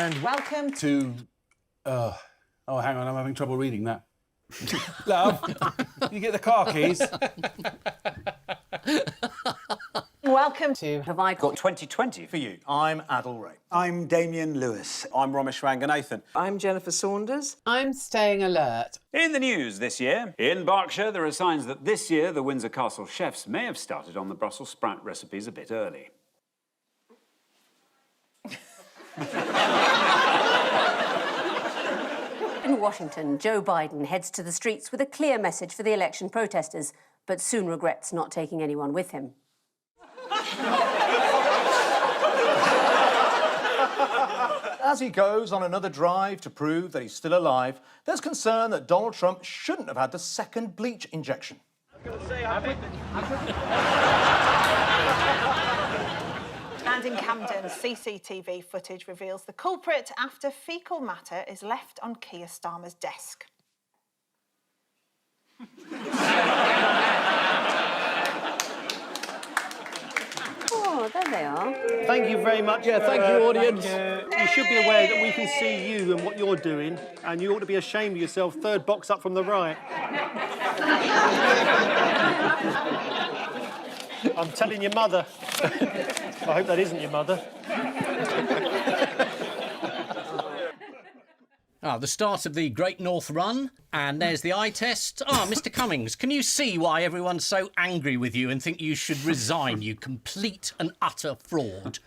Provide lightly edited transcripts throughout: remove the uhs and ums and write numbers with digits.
and welcome to... oh, hang on, I'm having trouble reading that. Love, you get the car keys. Welcome to Have I got 2020 for you? I'm Adil Ray. I'm Damien Lewis. I'm Ramesh Ranganathan. I'm Jennifer Saunders. I'm Staying Alert. In the news this year, in Berkshire, there are signs that this year the Windsor Castle chefs may have started on the Brussels sprout recipes a bit early. In Washington, Joe Biden heads to the streets with a clear message for the election protesters, but soon regrets not taking anyone with him. As he goes on another drive to prove that he's still alive, there's concern that Donald Trump shouldn't have had the second bleach injection. And in Camden, CCTV footage reveals the culprit after faecal matter is left on Keir Starmer's desk. Oh, there they are. Thank you very much. Yeah, thank you, audience. You should be aware that we can see you and what you're doing, and you ought to be ashamed of yourself. Third box up from the right. I'm telling your mother. I hope that isn't your mother. The start of the Great North Run, and there's the eye test. Mr. Cummings, can you see why everyone's so angry with you and think you should resign, you complete and utter fraud?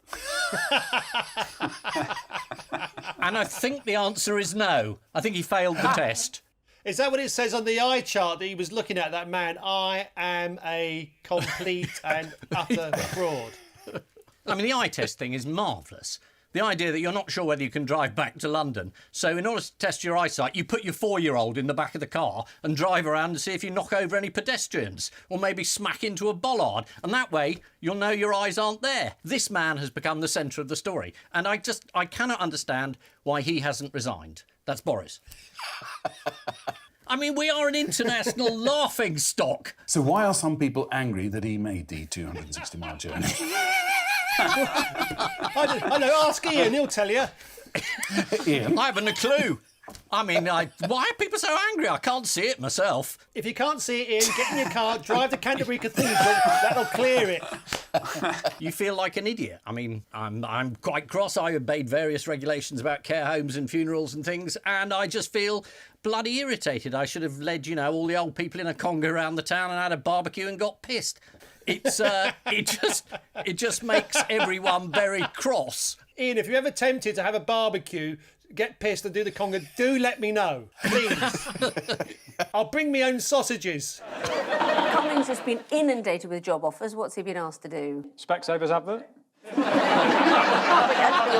And I think the answer is no. I think he failed the test. Is that what it says on the eye chart that he was looking at, that man? I am a complete and utter fraud. I mean, the eye test thing is marvellous. The idea that you're not sure whether you can drive back to London. So in order to test your eyesight, you put your 4-year-old in the back of the car and drive around to see if you knock over any pedestrians or maybe smack into a bollard. And that way, you'll know your eyes aren't there. This man has become the centre of the story. And I cannot understand why he hasn't resigned. That's Boris. I mean, we are an international laughing stock. So why are some people angry that he made the 260-mile journey? I don't know, ask Ian, he'll tell you. Ian? I haven't a clue. I mean, why are people so angry? I can't see it myself. If you can't see it, Ian, get in your car, drive to Canterbury Cathedral, that'll clear it. You feel like an idiot. I mean, I'm quite cross. I obeyed various regulations about care homes and funerals and things, and I just feel bloody irritated. I should have led, all the old people in a conga around the town and had a barbecue and got pissed. It's it just makes everyone very cross. Ian, if you're ever tempted to have a barbecue, get pissed and do the conga, do let me know, please. I'll bring my own sausages. Cummings has been inundated with job offers. What's he been asked to do? Specsavers advert? You're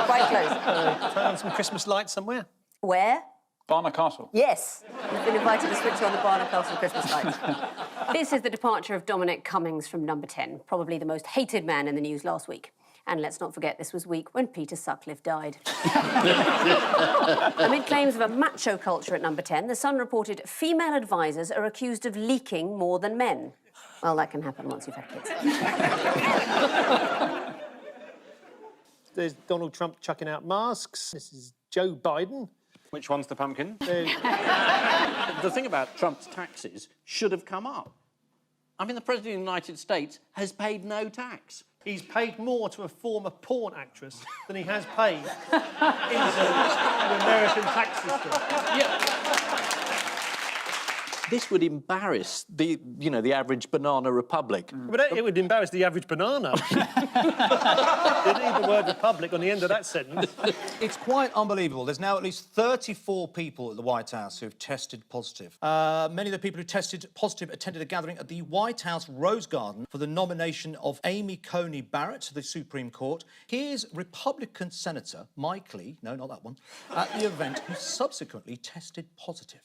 quite close. Turn on some Christmas lights somewhere. Where? Barnard Castle. Yes. You've been invited to switch on the Barnard Castle Christmas lights. This is the departure of Dominic Cummings from Number 10, probably the most hated man in the news last week. And let's not forget this was week when Peter Sutcliffe died. Amid claims of a macho culture at Number 10, The Sun reported female advisors are accused of leaking more than men. Well, that can happen once you've had kids. There's Donald Trump chucking out masks. This is Joe Biden. Which one's the pumpkin? The thing about Trump's taxes should have come up. I mean, the President of the United States has paid no tax. He's paid more to a former porn actress than he has paid into the American tax system. Yeah. This would embarrass the average banana republic. But it would embarrass the average banana. You didn't need the word republic on the end of that sentence. It's quite unbelievable. There's now at least 34 people at the White House who have tested positive. Many of the people who tested positive attended a gathering at the White House Rose Garden for the nomination of Amy Coney Barrett to the Supreme Court. Here's Republican Senator Mike Lee, no, not that one, at the event, who subsequently tested positive.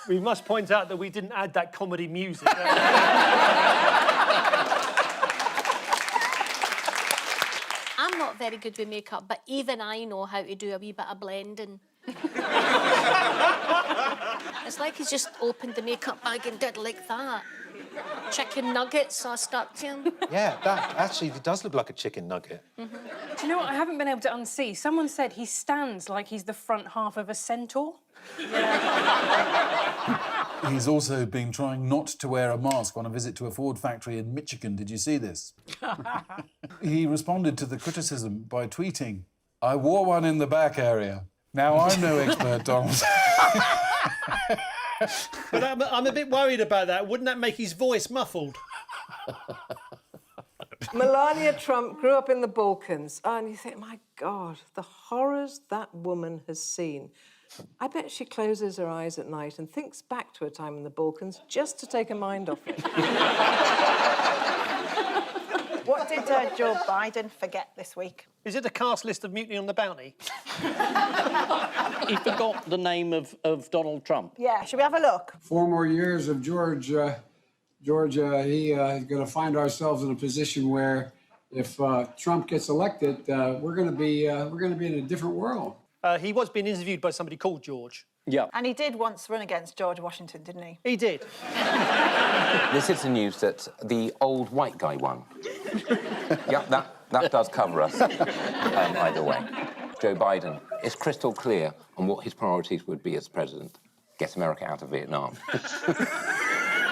We must point out that we didn't add that comedy music. I'm not very good with makeup, but even I know how to do a wee bit of blending. It's like he's just opened the makeup bag and did like that. Chicken nuggets are stuck in. Yeah, that actually does look like a chicken nugget. Do you know what I haven't been able to unsee? Someone said he stands like he's the front half of a centaur. He's also been trying not to wear a mask on a visit to a Ford factory in Michigan. Did you see this? He responded to the criticism by tweeting, "I wore one in the back area. Now, I'm no expert, Donald." But I'm a bit worried about that. Wouldn't that make his voice muffled? Melania Trump grew up in the Balkans, and you think, my God, the horrors that woman has seen. I bet she closes her eyes at night and thinks back to her time in the Balkans just to take her mind off it. What did Joe Biden forget this week? Is it a cast list of Mutiny on the Bounty? He forgot the name of Donald Trump. Yeah, should we have a look? 4 more years of Georgia, he's going to find ourselves in a position where, if Trump gets elected, we're going to be in a different world. He was being interviewed by somebody called George. Yeah. And he did once run against George Washington, didn't he? He did. This is the news that the old white guy won. Yep, that does cover us either way. Joe Biden is crystal clear on what his priorities would be as president. Get America out of Vietnam.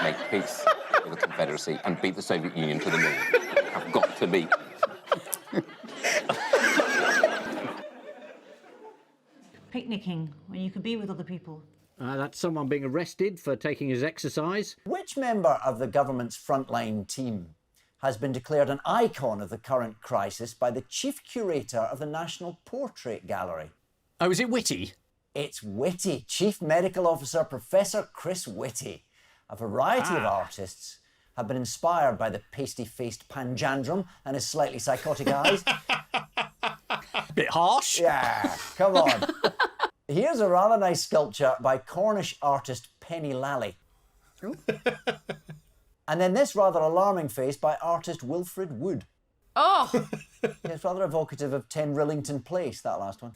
Make peace with the Confederacy and beat the Soviet Union to the moon. Have got to be. Picnicking, when you can be with other people. That's someone being arrested for taking his exercise. Which member of the government's frontline team has been declared an icon of the current crisis by the chief curator of the National Portrait Gallery? Oh, is it Whitty? It's Whitty, Chief Medical Officer Professor Chris Whitty. A variety of artists have been inspired by the pasty-faced Panjandrum and his slightly psychotic eyes. Bit harsh. Yeah, come on. Here's a rather nice sculpture by Cornish artist Penny Lally. And then this rather alarming face by artist Wilfred Wood. Oh! It's rather evocative of 10 Rillington Place, that last one.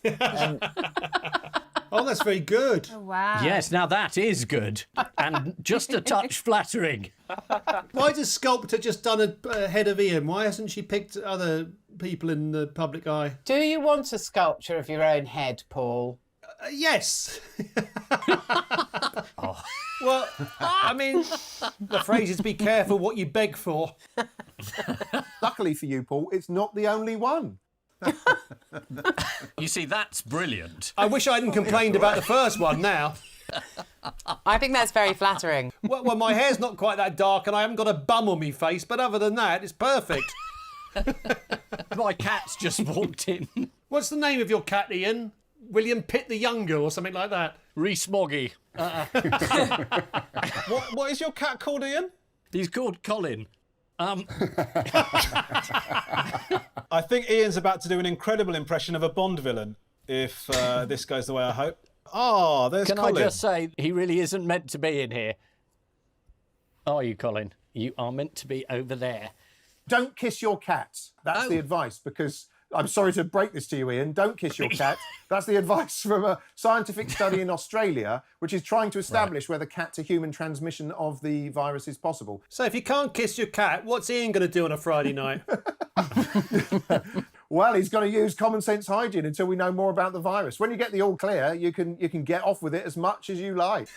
Oh, that's very good. Oh, wow. Yes, now that is good. And just a touch flattering. Why does Sculptor just done a head of Ian? Why hasn't she picked other people in the public eye? Do you want a sculpture of your own head, Paul? Yes. Well, I mean, the phrase is be careful what you beg for. Luckily for you, Paul, it's not the only one. You see, that's brilliant. I wish I hadn't complained about the first one now. I think that's very flattering. Well, my hair's not quite that dark and I haven't got a bum on me face, but other than that, it's perfect. My cat's just walked in. What's the name of your cat, Ian? William Pitt the Younger or something like that? Rees-Moggy. What is your cat called, Ian? He's called Colin. I think Ian's about to do an incredible impression of a Bond villain, if this goes the way I hope. Oh, there's Colin. Can I just say, he really isn't meant to be in here. Are you, Colin? You are meant to be over there. Don't kiss your cat. That's the advice, because I'm sorry to break this to you, Ian. Don't kiss your cat. That's the advice from a scientific study in Australia, which is trying to establish whether cat-to-human transmission of the virus is possible. So if you can't kiss your cat, what's Ian going to do on a Friday night? Well, he's going to use common sense hygiene until we know more about the virus. When you get the all clear, you can get off with it as much as you like.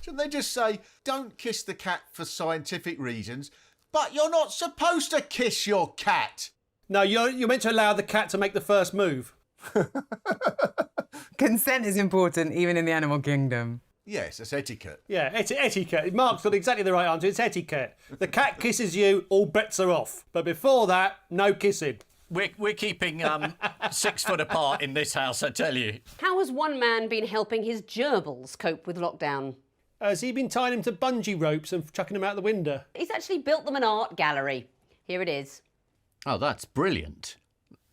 Shouldn't they just say, don't kiss the cat for scientific reasons, but you're not supposed to kiss your cat? No, you're meant to allow the cat to make the first move. Consent is important, even in the animal kingdom. Yes, it's etiquette. Yeah, etiquette. Mark's got exactly the right answer. It's etiquette. The cat kisses you, all bets are off. But before that, no kissing. We're keeping 6 foot apart in this house, I tell you. How has one man been helping his gerbils cope with lockdown? Has he been tying him to bungee ropes and chucking him out the window? He's actually built them an art gallery. Here it is. Oh, that's brilliant.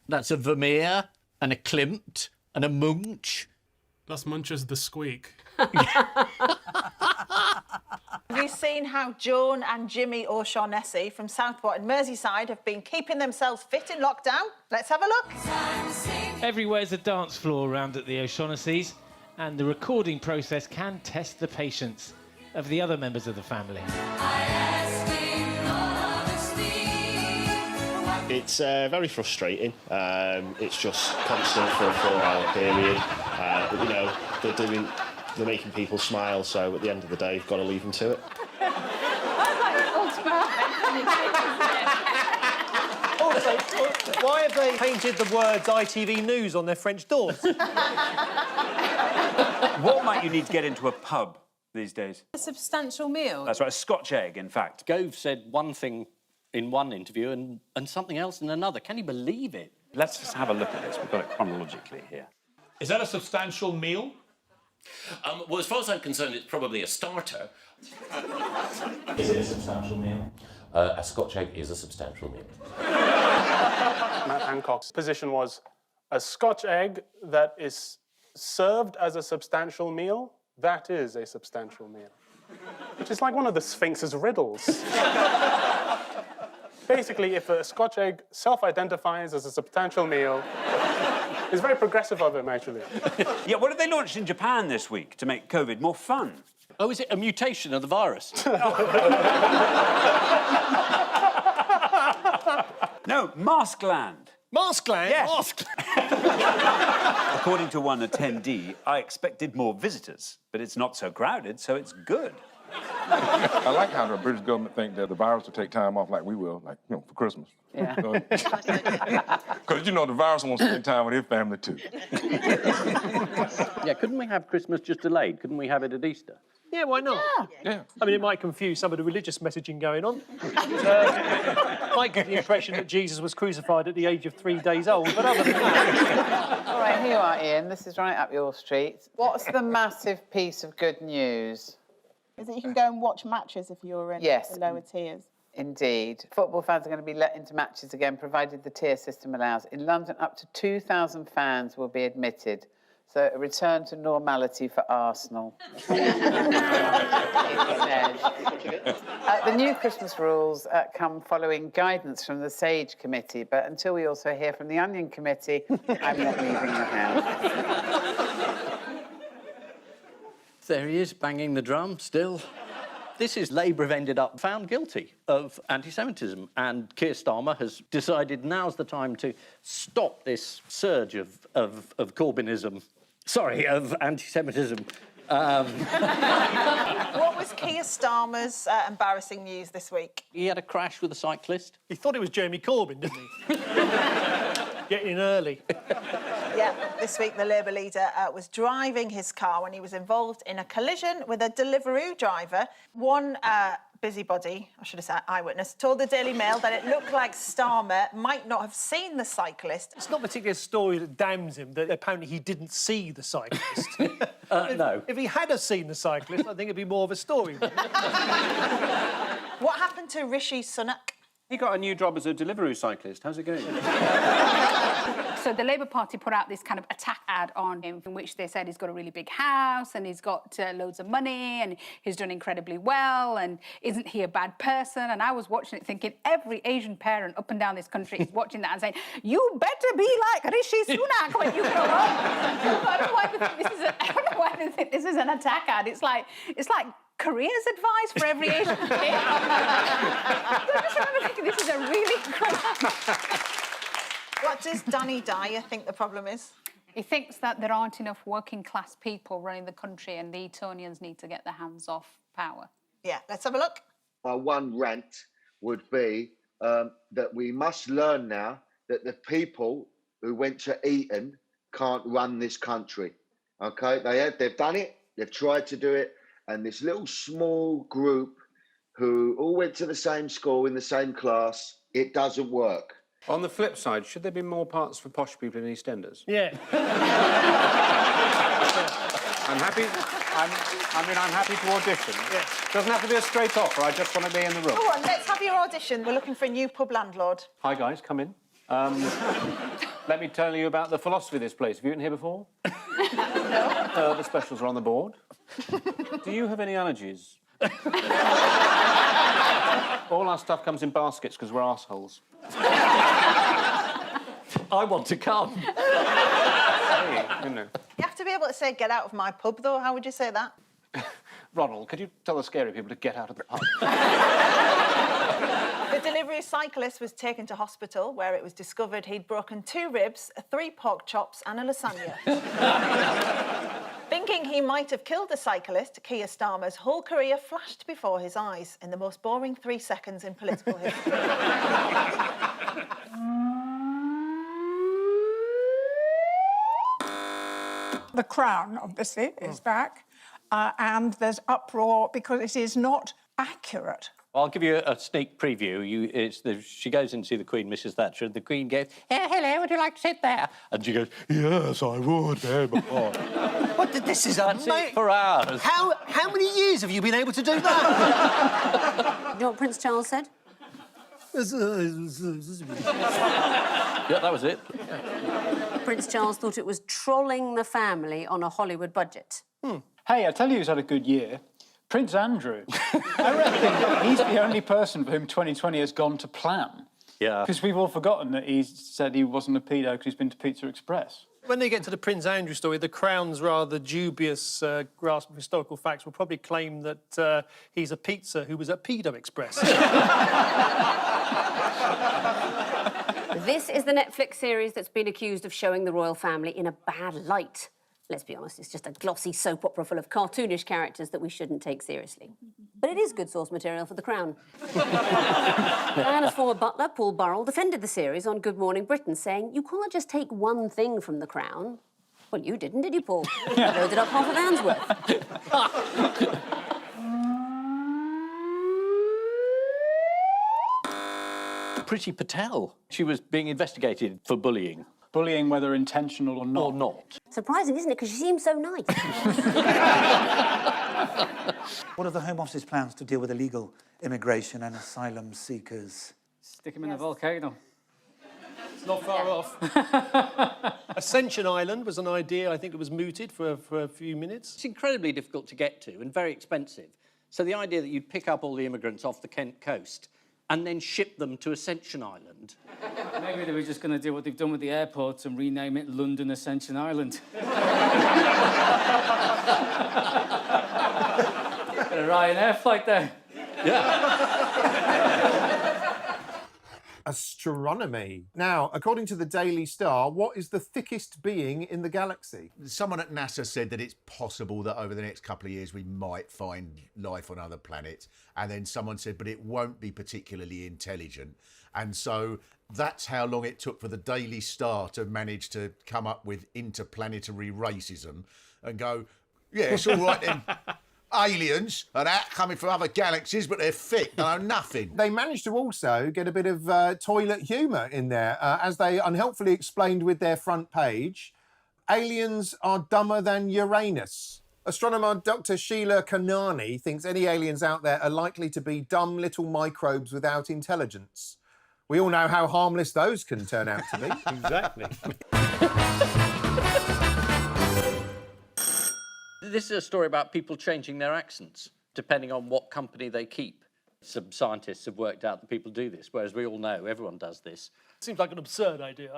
That's a Vermeer and a Klimt and a Munch. Das Munch's the squeak. Have you seen how Joan and Jimmy O'Shaughnessy from Southport and Merseyside have been keeping themselves fit in lockdown? Let's have a look. Everywhere's a dance floor around at the O'Shaughnessy's, and the recording process can test the patience. of the other members of the family. It's very frustrating. It's just constant for a 4-hour period. But, you know, they're making people smile, so at the end of the day, you've got to leave them to it. Also, why have they painted the words ITV News on their French doors? What might you need to get into a pub these days? A substantial meal. That's right, a Scotch egg, in fact. Gove said one thing in one interview and something else in another. Can you believe it? Let's just have a look at this. We've got it chronologically here. Is that a substantial meal? Well, as far as I'm concerned, it's probably a starter. Is it a substantial meal? A Scotch egg is a substantial meal. Matt Hancock's position was a Scotch egg that is served as a substantial meal, that is a substantial meal. Which is like one of the Sphinx's riddles. Basically, if a Scotch egg self-identifies as a substantial meal, it's very progressive of him, actually. Yeah, what have they launched in Japan this week to make COVID more fun? Oh, is it a mutation of the virus? No, Maskland. Maskland? Yes. Maskland. According to one attendee, I expected more visitors, but it's not so crowded, so it's good. I like how the British government think that the virus will take time off like we will, like, you know, for Christmas. Yeah. Because, you know, the virus wants to spend time with his family, too. Yeah, couldn't we have Christmas just delayed? Couldn't we have it at Easter? Yeah, why not? Yeah. I mean, it might confuse some of the religious messaging going on. Might give the impression that Jesus was crucified at the age of 3 days old, but other than that... All right, here you are, Ian. This is right up your street. What's the massive piece of good news? Is that you can go and watch matches if you're in Yes. the lower tiers. Indeed. Football fans are going to be let into matches again, provided the tier system allows. In London, up to 2,000 fans will be admitted. So a return to normality for Arsenal. The new Christmas rules come following guidance from the SAGE committee, but until we also hear from the Onion committee, I'm not leaving the house. There he is, banging the drum still. This is Labour have ended up found guilty of anti-Semitism, and Keir Starmer has decided now's the time to stop this surge of Corbynism. Sorry, of anti-Semitism. What was Keir Starmer's embarrassing news this week? He had a crash with a cyclist. He thought it was Jeremy Corbyn, didn't he? Getting in early. Yeah, this week the Labour leader was driving his car when he was involved in a collision with a Deliveroo driver. One busybody, I should have said eyewitness, told the Daily Mail that it looked like Starmer might not have seen the cyclist. It's not particularly a story that damns him that apparently he didn't see the cyclist. No. If he had have seen the cyclist, I think it'd be more of a story. What happened to Rishi Sunak? He got a new job as a Deliveroo cyclist. How's it going? So the Labour Party put out this kind of attack ad on him in which they said he's got a really big house and he's got loads of money and he's done incredibly well and isn't he a bad person? And I was watching it thinking every Asian parent up and down this country is watching that and saying, you better be like Rishi Sunak when you grow up. I don't know why they think this is an attack ad. It's like careers advice for every Asian kid. I just remember thinking this is a really good... What does Danny Dyer think the problem is? He thinks that there aren't enough working-class people running the country and the Etonians need to get their hands off power. Yeah, let's have a look. My one rant would be that we must learn now that the people who went to Eton can't run this country, OK? They've done it, they've tried to do it, and this little small group who all went to the same school in the same class, it doesn't work. On the flip side, should there be more parts for posh people in EastEnders? Yeah. I'm happy to audition. Yeah. Doesn't have to be a straight offer, I just want to be in the room. Go on, let's have your audition. We're looking for a new pub landlord. Hi, guys, come in. Let me tell you about the philosophy of this place. Have you been here before? No. The specials are on the board. Do you have any allergies? All our stuff comes in baskets because we're arseholes. I want to come. Hey, you know. You have to be able to say, get out of my pub, though. How would you say that? Ronald, could you tell the scary people to get out of the pub? The delivery cyclist was taken to hospital where it was discovered he'd broken 2 ribs, 3 pork chops and a lasagna. Thinking he might have killed the cyclist, Keir Starmer's whole career flashed before his eyes in the most boring 3 seconds in political history. The Crown, obviously, is back, and there's uproar because it is not accurate. I'll give you a sneak preview. She goes in to see the Queen, Mrs Thatcher, and the Queen goes, hello, would you like to sit there? And she goes, yes, I would, What? This is amazing. For hours. How many years have you been able to do that? You know what Prince Charles said? Yeah, that was it. Prince Charles thought it was trolling the family on a Hollywood budget. Hey, I tell you who's had a good year. Prince Andrew. I reckon he's the only person for whom 2020 has gone to plan. Yeah. Because we've all forgotten that he said he wasn't a pedo because he's been to Pizza Express. When they get to the Prince Andrew story, the Crown's rather dubious grasp of historical facts will probably claim that he's a pizza who was at Pedo Express. This is the Netflix series that's been accused of showing the royal family in a bad light. Let's be honest, it's just a glossy soap opera full of cartoonish characters that we shouldn't take seriously. But it is good source material for The Crown. Diana's former butler, Paul Burrell, defended the series on Good Morning Britain, saying, you can't just take one thing from The Crown. Well, you didn't, did you, Paul? You loaded up half of Anne's worth. Priti Patel. She was being investigated for bullying. Bullying, whether intentional or not. Or not. Surprising, isn't it? Because she seems so nice. What are the Home Office's plans to deal with illegal immigration and asylum seekers? Stick him in a volcano. It's not far off. Ascension Island was an idea. I think it was mooted for a few minutes. It's incredibly difficult to get to and very expensive. So the idea that you'd pick up all the immigrants off the Kent coast and then ship them to Ascension Island. Maybe they were just going to do what they've done with the airports and rename it London Ascension Island. Got a Ryanair flight there. Astronomy. Now, according to the Daily Star, what is the thickest being in the galaxy? Someone at NASA said that it's possible that over the next couple of years we might find life on other planets. And then someone said, but it won't be particularly intelligent. And so that's how long it took for the Daily Star to manage to come up with interplanetary racism and go, yeah, it's all right then. Aliens and that coming from other galaxies, but they're thick, they know nothing. They managed to also get a bit of toilet humour in there, as they unhelpfully explained with their front page. Aliens are dumber than Uranus. Astronomer Dr. Sheila Kanani thinks any aliens out there are likely to be dumb little microbes without intelligence. We all know how harmless those can turn out to be. Exactly. This is a story about people changing their accents, depending on what company they keep. Some scientists have worked out that people do this, whereas we all know everyone does this. Seems like an absurd idea.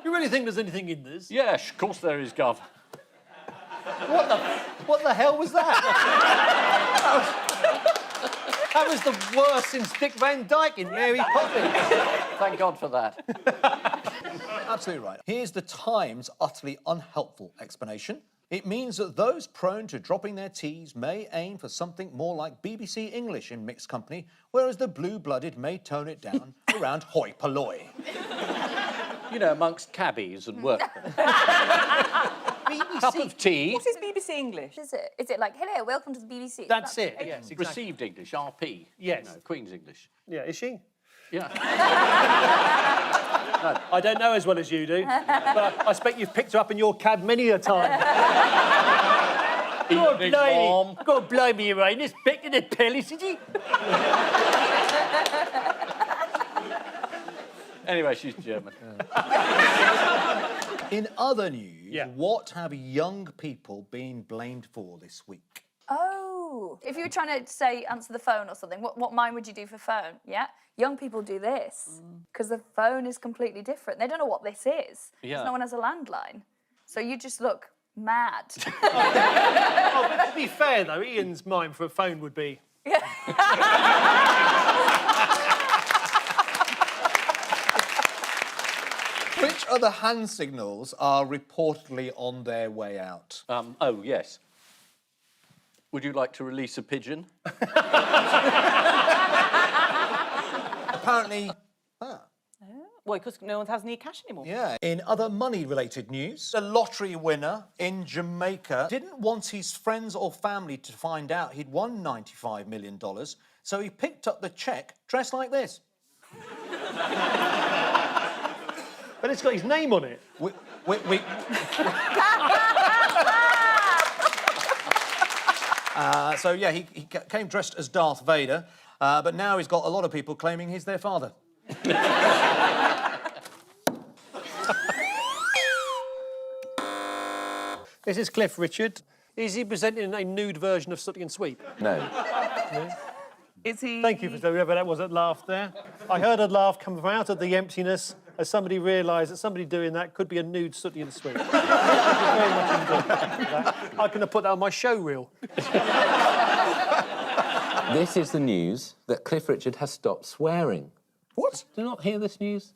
You really think there's anything in this? Yes, of course there is, Gov. What the hell was that? That was the worst since Dick Van Dyke in Mary Poppins. Thank God for that. Absolutely right. Here's the Times' utterly unhelpful explanation. It means that those prone to dropping their T's may aim for something more like BBC English in mixed company, whereas the blue-blooded may tone it down around hoi polloi. You know, amongst cabbies and workmen. BBC. Cup of tea. What is BBC English? Is it like, hello, welcome to the BBC? That's it, yes, exactly. Received English, RP. Yes. You know, Queen's English. Yeah, is she? Yeah. No, I don't know as well as you do, but I expect you've picked her up in your cab many a time. God blimey. God blimey, Uranus, back to the palace, is he? Anyway, she's German. In other news, what have young people been blamed for this week? Oh, if you were trying to say answer the phone or something, what mine would you do for phone? Yeah, young people do this because the phone is completely different. They don't know what this is. Yeah. No one has a landline, so you just look Mad. Oh, but to be fair, though, Ian's mind for a phone would be... Which other hand signals are reportedly on their way out? Oh, yes. Would you like to release a pigeon? Apparently... Well, because no one has any cash anymore. Yeah. In other money-related news, a lottery winner in Jamaica didn't want his friends or family to find out he'd won $95 million, so he picked up the cheque dressed like this. But it's got his name on it. So, yeah, he came dressed as Darth Vader, but now he's got a lot of people claiming he's their father. This is Cliff Richard. Is he presenting a nude version of Sooty and Sweep? No. No? Is he... Thank you for whoever that was that laughed there. I heard a laugh come from out of the emptiness as somebody realised that somebody doing that could be a nude Sooty and Sweep. Thank you very much indeed for that. I can have put that on my show reel. This is the news that Cliff Richard has stopped swearing. What? Do you not hear this news?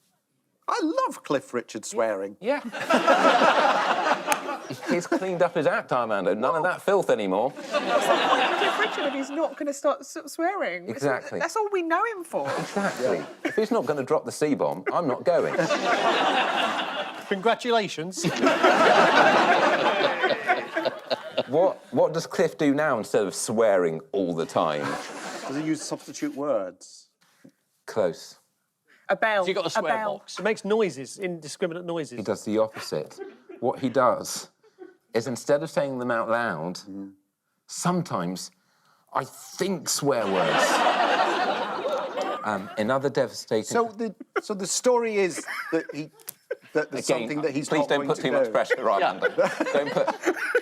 I love Cliff Richard swearing. Yeah. He's cleaned up his act, Armando. None of that filth anymore. What's the point of Cliff Richard if he's not going to start swearing? Exactly. That's all we know him for. Exactly. If he's not going to drop the C-bomb, I'm not going. Congratulations. What does Cliff do now instead of swearing all the time? Does he use substitute words? Close. A bell. Has he got a swear box? It makes noises, indiscriminate noises. He does the opposite. What he does is instead of saying them out loud, sometimes I think swear words. Another devastating... So the story is that there's Again, something that he's please not don't going put to too do. much pressure, Armando. Don't put...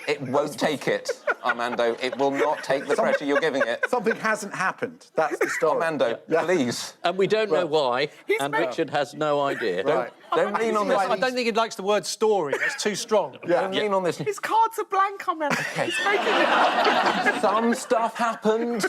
It won't take it, Armando. It will not take the pressure you're giving it. Something hasn't happened. That's the story. Armando, please. And we don't know why, and Richard has no idea. Don't lean on this. I don't think he likes the word story. That's too strong. Don't lean on this. His cards are blank, Armando. He's making it up. Some stuff happened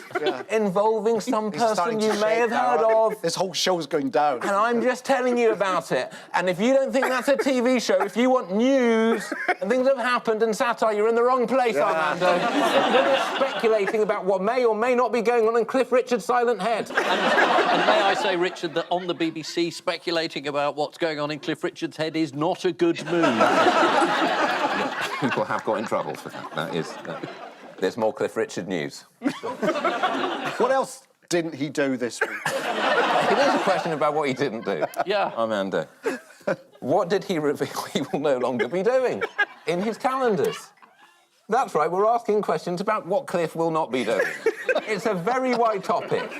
involving some He's person starting to you may shake have now, heard aren't of. This whole show's going down. And I'm just telling you about it. And if you don't think that's a TV show, if you want news and things that have happened and satire, you're in the wrong place, Armando. You're speculating about what may or may not be going on in Cliff Richard's silent head. And may I say, Richard, that on the BBC, speculating about what's going on in Cliff Richard's head is not a good move. People have got in trouble for that. There's more Cliff Richard news. What else didn't he do this week? It is a question about what he didn't do. Yeah. Amanda. What did he reveal he will no longer be doing in his calendars? That's right, we're asking questions about what Cliff will not be doing. It's a very wide topic.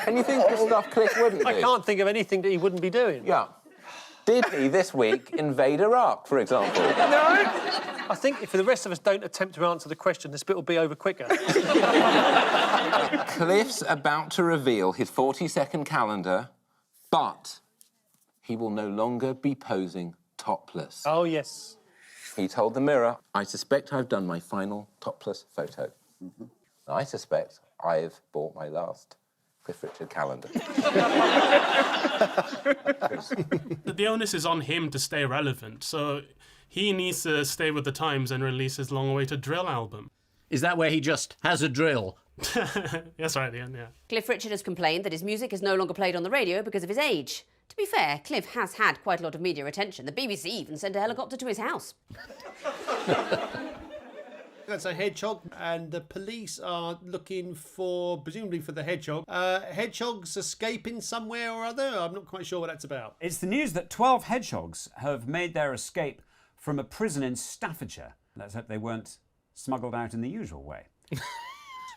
And you think this stuff Cliff wouldn't do? I can't think of anything that he wouldn't be doing. Yeah. Did he this week invade Iraq, for example? No. I think if the rest of us don't attempt to answer the question, this bit will be over quicker. Cliff's about to reveal his 40-second calendar, but he will no longer be posing topless. Oh, yes. He told the Mirror, I suspect I've done my final topless photo. I suspect I've bought my last Cliff Richard calendar. The onus is on him to stay relevant, so he needs to stay with the times and release his long-awaited drill album. Is that where he just has a drill? That's right, yeah. Cliff Richard has complained that his music is no longer played on the radio because of his age. To be fair, Cliff has had quite a lot of media attention. The BBC even sent a helicopter to his house. That's a hedgehog, and the police are looking for, presumably for the hedgehog. Hedgehogs escaping somewhere or other? I'm not quite sure what that's about. It's the news that 12 hedgehogs have made their escape from a prison in Staffordshire. Let's hope they weren't smuggled out in the usual way.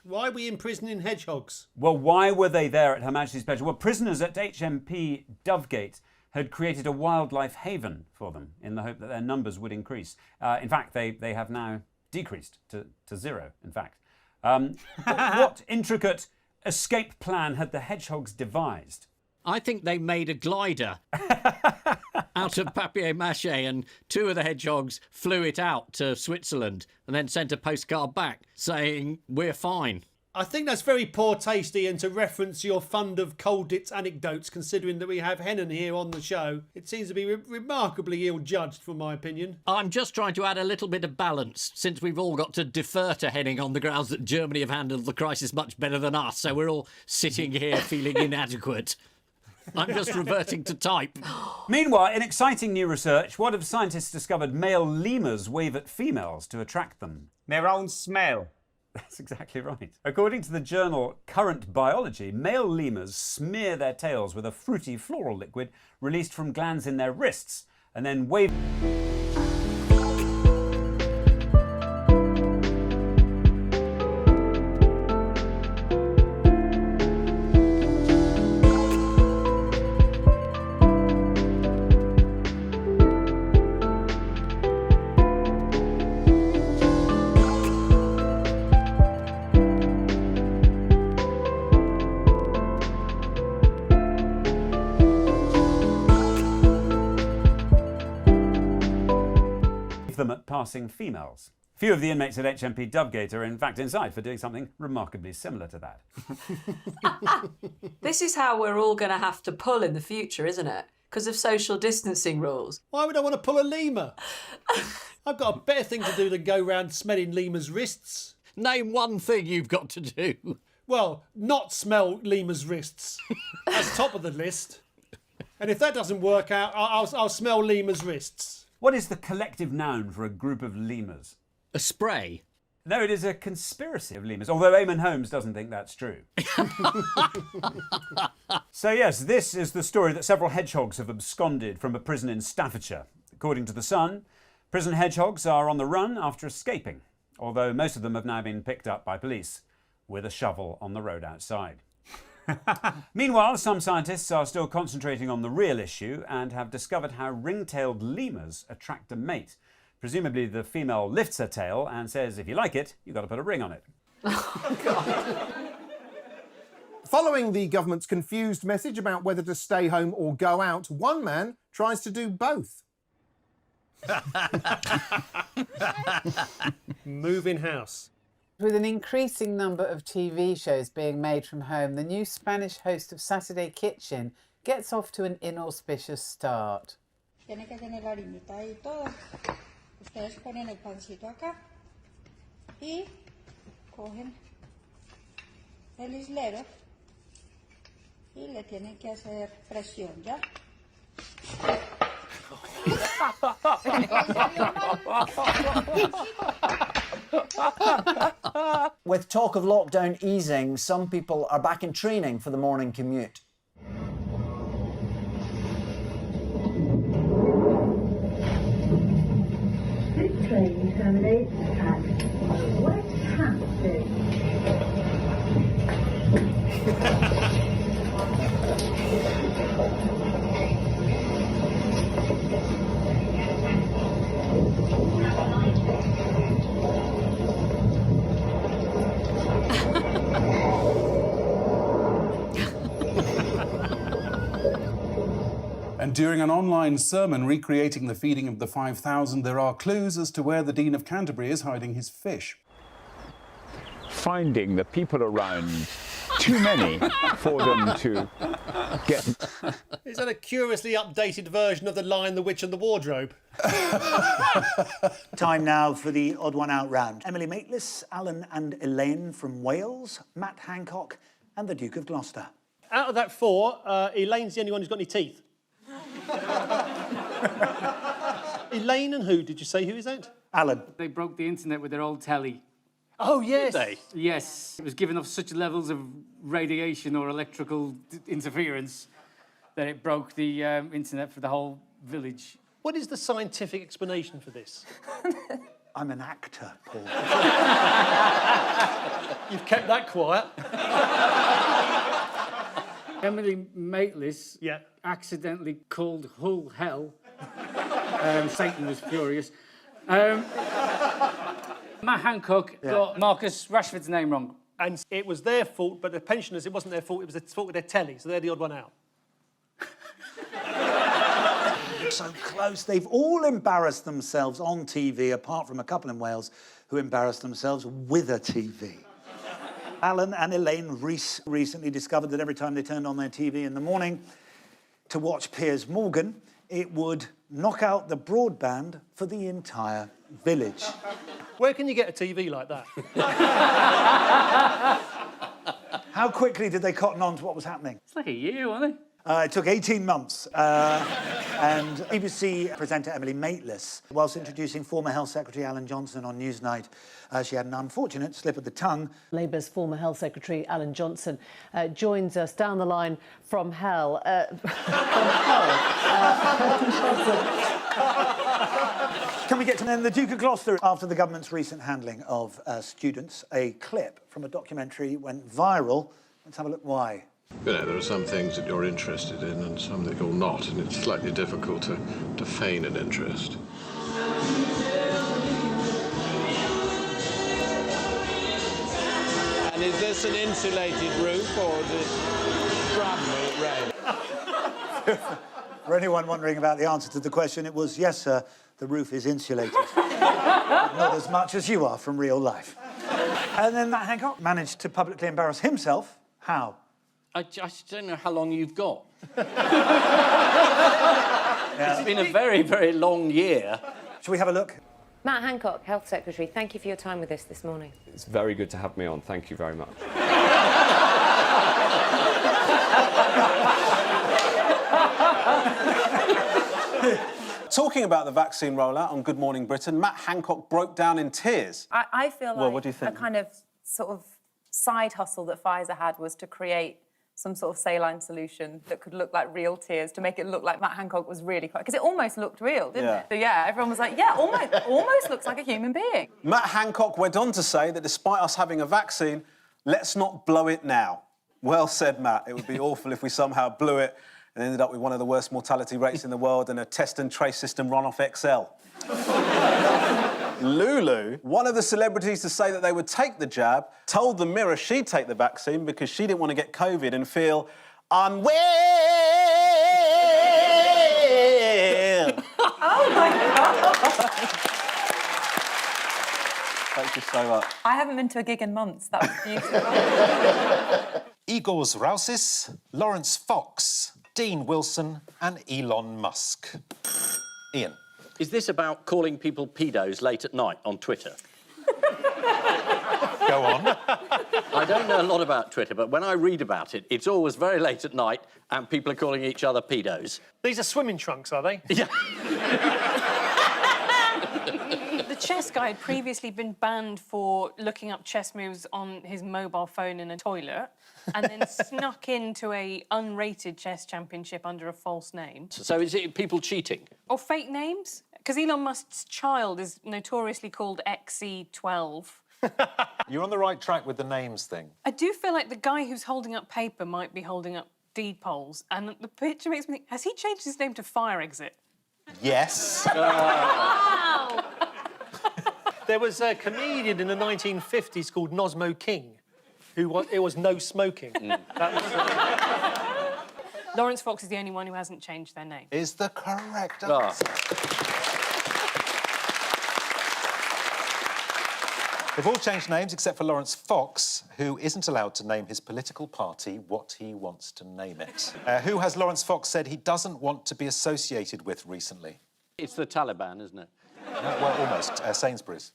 Why are we imprisoning hedgehogs? Well, why were they there at Her Majesty's pleasure? Well, prisoners at HMP Dovegate had created a wildlife haven for them in the hope that their numbers would increase. In fact, they have now decreased to zero, in fact. What intricate escape plan had the hedgehogs devised? I think they made a glider out of papier-mâché, and 2 of the hedgehogs flew it out to Switzerland and then sent a postcard back saying, "We're fine." I think that's very poor taste, Ian, to reference your fund of Colditz anecdotes, considering that we have Hennon here on the show. It seems to be remarkably ill-judged, from my opinion. I'm just trying to add a little bit of balance, since we've all got to defer to Henning on the grounds that Germany have handled the crisis much better than us, so we're all sitting here feeling inadequate. I'm just reverting to type. Meanwhile, in exciting new research, what have scientists discovered male lemurs wave at females to attract them? Their own smell. That's exactly right. According to the journal Current Biology, male lemurs smear their tails with a fruity floral liquid released from glands in their wrists and then wave... them at passing females. Few of the inmates at HMP Dovegate are in fact inside for doing something remarkably similar to that. This is how we're all going to have to pull in the future, isn't it? Because of social distancing rules. Why would I want to pull a lemur? I've got a better thing to do than go round smelling lemurs' wrists. Name one thing you've got to do. Well, not smell lemurs' wrists. That's top of the list. And if that doesn't work out, I'll smell lemurs' wrists. What is the collective noun for a group of lemurs? A spray. No, it is a conspiracy of lemurs, although Eamon Holmes doesn't think that's true. So yes, this is the story that several hedgehogs have absconded from a prison in Staffordshire. According to The Sun, prison hedgehogs are on the run after escaping, although most of them have now been picked up by police with a shovel on the road outside. Meanwhile, some scientists are still concentrating on the real issue and have discovered how ring-tailed lemurs attract a mate. Presumably the female lifts her tail and says, if you like it, you've got to put a ring on it. Following the government's confused message about whether to stay home or go out, one man tries to do both. Moving house. With an increasing number of TV shows being made from home, the new Spanish host of Saturday Kitchen gets off to an inauspicious start. Tiene que tener la harinita ahí todo. Ustedes ponen el pancito acá y cogen el islero y le tienen que hacer presión, ¿ya? With talk of lockdown easing, some people are back in training for the morning commute. This train terminates at West Hampstead. And during an online sermon recreating the feeding of the 5,000, there are clues as to where the Dean of Canterbury is hiding his fish. Finding the people around too many for them to get. Is that a curiously updated version of The Lion, the Witch and the Wardrobe? Time now for the odd one out round. Emily Maitlis, Alan and Elaine from Wales, Matt Hancock and the Duke of Gloucester. Out of that 4, Elaine's the only one who's got any teeth. Elaine and who? Did you say who is that? Alan. They broke the internet with their old telly. Oh, yes. Did they? Yes. It was giving off such levels of radiation or electrical interference that it broke the internet for the whole village. What is the scientific explanation for this? I'm an actor, Paul. You've kept that quiet. Emily Maitlis accidentally called Hull hell. Satan was furious. Matt Hancock got Marcus Rashford's name wrong. And it was their fault, but the pensioners, it wasn't their fault, it was the fault of their telly, so they're the odd one out. So close. They've all embarrassed themselves on TV, apart from a couple in Wales who embarrassed themselves with a TV. Alan and Elaine Rees recently discovered that every time they turned on their TV in the morning to watch Piers Morgan, it would knock out the broadband for the entire village. Where can you get a TV like that? How quickly did they cotton on to what was happening? It's like a year, wasn't it? It took 18 months. And BBC presenter Emily Maitlis, whilst introducing former Health Secretary Alan Johnson on Newsnight, she had an unfortunate slip of the tongue. Labour's former Health Secretary Alan Johnson joins us down the line from hell. Can we get to then the Duke of Gloucester? After the government's recent handling of students, a clip from a documentary went viral. Let's have a look why. You know, there are some things that you're interested in and some that you're not, and it's slightly difficult to feign an interest. And is this an insulated roof or is it shrapnel rain? For anyone wondering about the answer to the question, it was yes, sir, the roof is insulated. Not as much as you are from real life. And then Matt Hancock managed to publicly embarrass himself. How? I just don't know how long you've got. Yeah. It's been a very, very long year. Shall we have a look? Matt Hancock, Health Secretary, thank you for your time with us this morning. It's very good to have me on. Thank you very much. Talking about the vaccine rollout on Good Morning Britain, Matt Hancock broke down in tears. I feel like Well, what do you think? a kind of sort of side hustle that Pfizer had was to create some sort of saline solution that could look like real tears to make it look like Matt Hancock was really quite... Because it almost looked real, didn't it? So, yeah, everyone was like, yeah, almost looks like a human being. Matt Hancock went on to say that despite us having a vaccine, let's not blow it now. Well said, Matt. It would be awful if we somehow blew it and ended up with one of the worst mortality rates in the world and a test and trace system run off Excel. Lulu, one of the celebrities to say that they would take the jab, told the Mirror she'd take the vaccine because she didn't want to get COVID and feel unwell. Oh, my God. Thank you so much. I haven't been to a gig in months. That was beautiful. Igor Rousis, Lawrence Fox, Dean Wilson and Elon Musk. Ian. Is this about calling people pedos late at night on Twitter? Go on. I don't know a lot about Twitter, but when I read about it, it's always very late at night and people are calling each other pedos. These are swimming trunks, are they? Yeah. The chess guy had previously been banned for looking up chess moves on his mobile phone in a toilet and then snuck into a unrated chess championship under a false name. So is it people cheating? Or fake names? Because Elon Musk's child is notoriously called XC12. You're on the right track with the names thing. I do feel like the guy who's holding up paper might be holding up deed polls, and the picture makes me think, has he changed his name to Fire Exit? Yes. Wow! There was a comedian in the 1950s called Nosmo King, it was no smoking. That was, Lawrence Fox is the only one who hasn't changed their name. Is the correct answer. They've all changed names except for Lawrence Fox, who isn't allowed to name his political party what he wants to name it. Who has Lawrence Fox said he doesn't want to be associated with recently? It's the Taliban, isn't it? No, well, almost. Sainsbury's.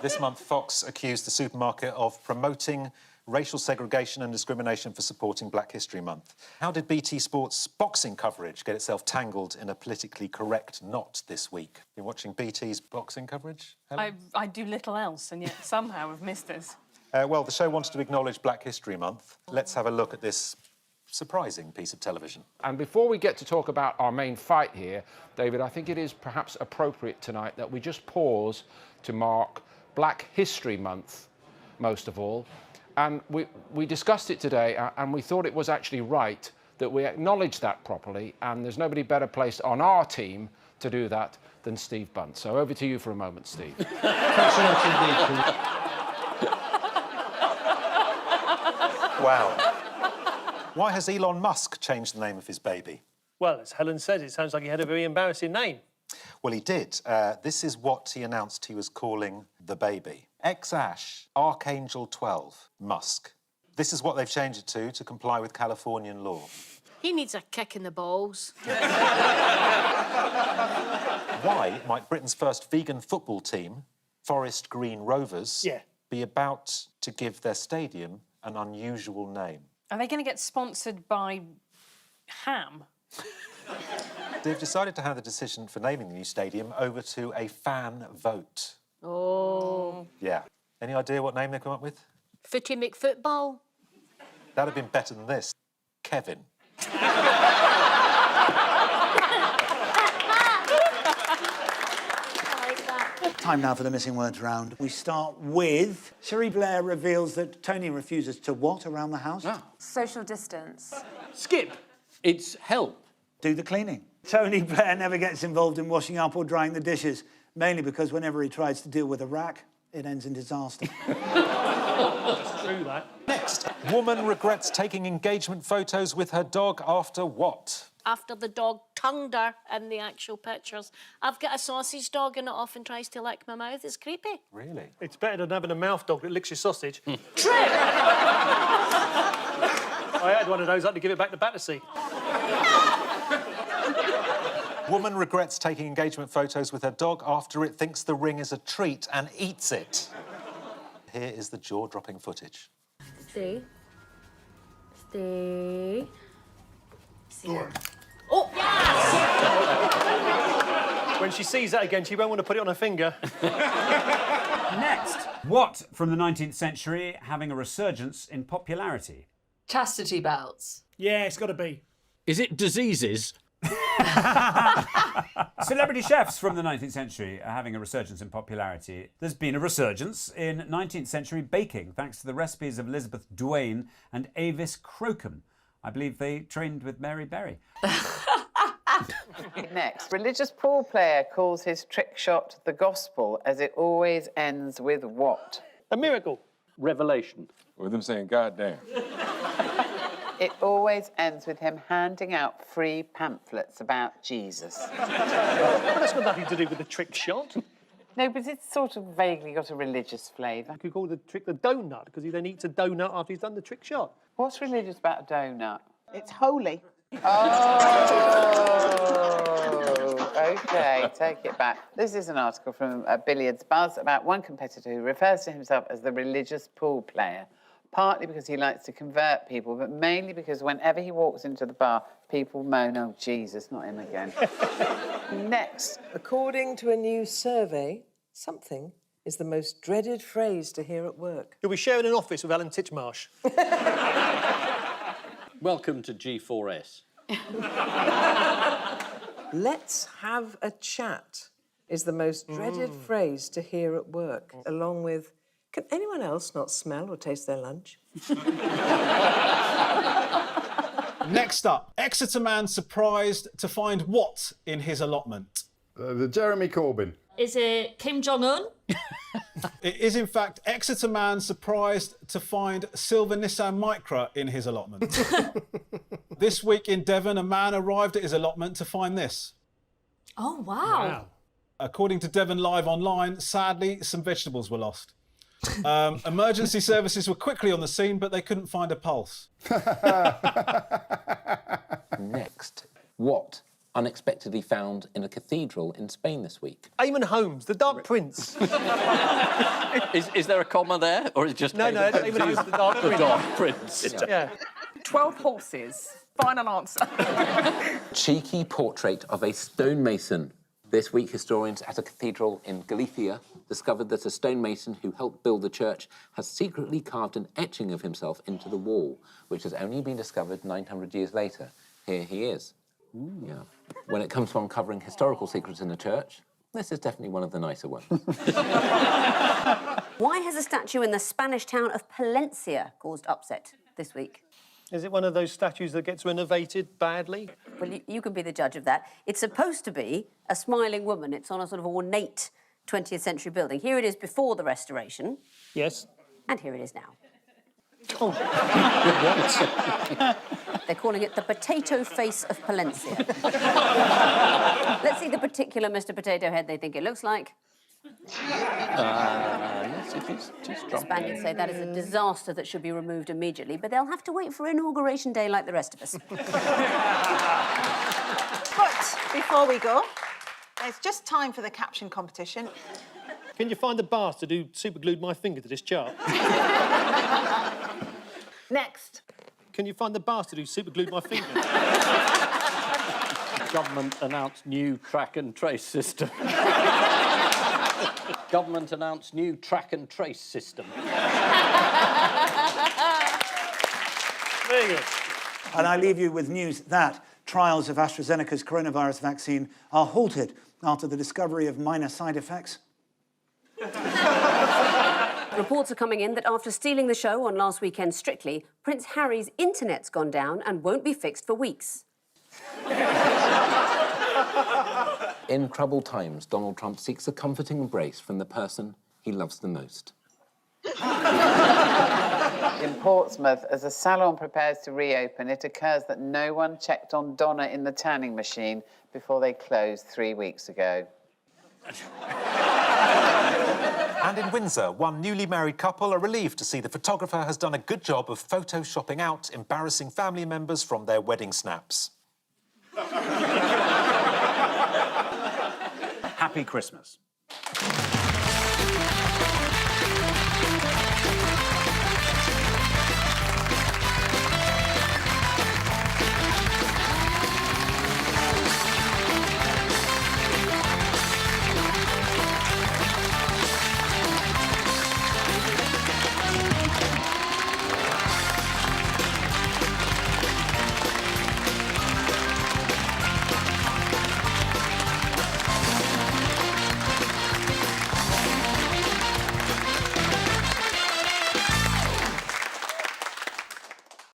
This month, Fox accused the supermarket of promoting racial segregation and discrimination for supporting Black History Month. How did BT Sports boxing coverage get itself tangled in a politically correct knot this week? Been watching BT's boxing coverage, Helen? I do little else, and yet somehow have missed this. Well, the show wanted to acknowledge Black History Month. Let's have a look at this surprising piece of television. And before we get to talk about our main fight here, David, I think it is perhaps appropriate tonight that we just pause to mark Black History Month, most of all. And we discussed it today, and we thought it was actually right that we acknowledge that properly, and there's nobody better placed on our team to do that than Steve Bunt. So over to you for a moment, Steve. Thanks so much indeed. Wow. Why has Elon Musk changed the name of his baby? Well, as Helen says, it sounds like he had a very embarrassing name. Well, he did. This is what he announced he was calling the baby. X-Ash, Archangel 12, Musk. This is what they've changed it to comply with Californian law. He needs a kick in the balls. Why might Britain's first vegan football team, Forest Green Rovers, be about to give their stadium an unusual name? Are they going to get sponsored by ham? They've decided to hand the decision for naming the new stadium over to a fan vote. Oh. Yeah. Any idea what name they've come up with? Footy McFootball. That'd have been better than this. Kevin. Time now for the missing words round. We start with Cherie Blair reveals that Tony refuses to what around the house? Social distance. Skip. It's help. Do the cleaning. Tony Blair never gets involved in washing up or drying the dishes, mainly because whenever he tries to deal with a rack, it ends in disaster. That's true, that. Next, woman regrets taking engagement photos with her dog after what? After the dog tongued her in the actual pictures. I've got a sausage dog and it often tries to lick my mouth. It's creepy. Really? It's better than having a mouth dog that licks your sausage. True! I had one of those. I had to give it back to Battersea. Woman regrets taking engagement photos with her dog after it thinks the ring is a treat and eats it. Here is the jaw-dropping footage. Stay. Stay. Oh, yes! When she sees that again, she won't want to put it on her finger. Next, what from the 19th century having a resurgence in popularity? Chastity belts. Yeah, it's got to be. Is it diseases? Celebrity chefs from the 19th century are having a resurgence in popularity. There's been a resurgence in 19th century baking, thanks to the recipes of Elizabeth Duane and Avis Crocombe. I believe they trained with Mary Berry. Next, religious pool player calls his trick shot the gospel, as it always ends with what? A miracle. Revelation. With them saying, God damn. It always ends with him handing out free pamphlets about Jesus. Well, that's got nothing to do with the trick shot. No, but it's sort of vaguely got a religious flavour. You could call the trick the donut, because he then eats a donut after he's done the trick shot. What's religious about a donut? It's holy. Oh, OK, take it back. This is an article from Billiards Buzz about one competitor who refers to himself as the religious pool player, partly because he likes to convert people, but mainly because whenever he walks into the bar, people moan, oh, Jesus, not him again. Next. According to a new survey, something is the most dreaded phrase to hear at work. You'll be sharing an office with Alan Titchmarsh. Welcome to G4S. Let's have a chat is the most dreaded phrase to hear at work, along with, can anyone else not smell or taste their lunch? Next up, Exeter man surprised to find what in his allotment? The Jeremy Corbyn. Is it Kim Jong-un? It is, in fact, Exeter man surprised to find silver Nissan Micra in his allotment. This week in Devon, a man arrived at his allotment to find this. Oh, wow. According to Devon Live Online, sadly, some vegetables were lost. Emergency services were quickly on the scene, but they couldn't find a pulse. Next, what unexpectedly found in a cathedral in Spain this week? Eamon Holmes, the Dark Prince. Is there a comma there, or is it just... No, Eamon Holmes, the Dark Prince. The Dark Prince. Yeah. 12 horses. Final answer. Cheeky portrait of a stonemason. This week, historians at a cathedral in Galicia discovered that a stonemason who helped build the church has secretly carved an etching of himself into the wall, which has only been discovered 900 years later. Here he is. Yeah. When it comes to uncovering historical secrets in the church, this is definitely one of the nicer ones. Why has a statue in the Spanish town of Palencia caused upset this week? Is it one of those statues that gets renovated badly? Well, you can be the judge of that. It's supposed to be a smiling woman. It's on a sort of ornate 20th century building. Here it is before the restoration. Yes. And here it is now. They're calling it the potato face of Palencia. Let's see the particular Mr. Potato Head they think it looks like. Yes, it is. The Spaniards say that is a disaster that should be removed immediately, but they'll have to wait for Inauguration Day like the rest of us. But before we go, it's just time for the caption competition. Can you find the bastard who superglued my finger to this chart? Next. Can you find the bastard who superglued my finger? Government announced new track and trace system. Government announced new track and trace system. Very good. And I leave you with news that trials of AstraZeneca's coronavirus vaccine are halted after the discovery of minor side effects. Reports are coming in that after stealing the show on last weekend's Strictly, Prince Harry's internet's gone down and won't be fixed for weeks. In troubled times, Donald Trump seeks a comforting embrace from the person he loves the most. In Portsmouth, as a salon prepares to reopen, it occurs that no one checked on Donna in the tanning machine before they closed 3 weeks ago. And in Windsor, one newly married couple are relieved to see the photographer has done a good job of photoshopping out embarrassing family members from their wedding snaps. Happy Christmas.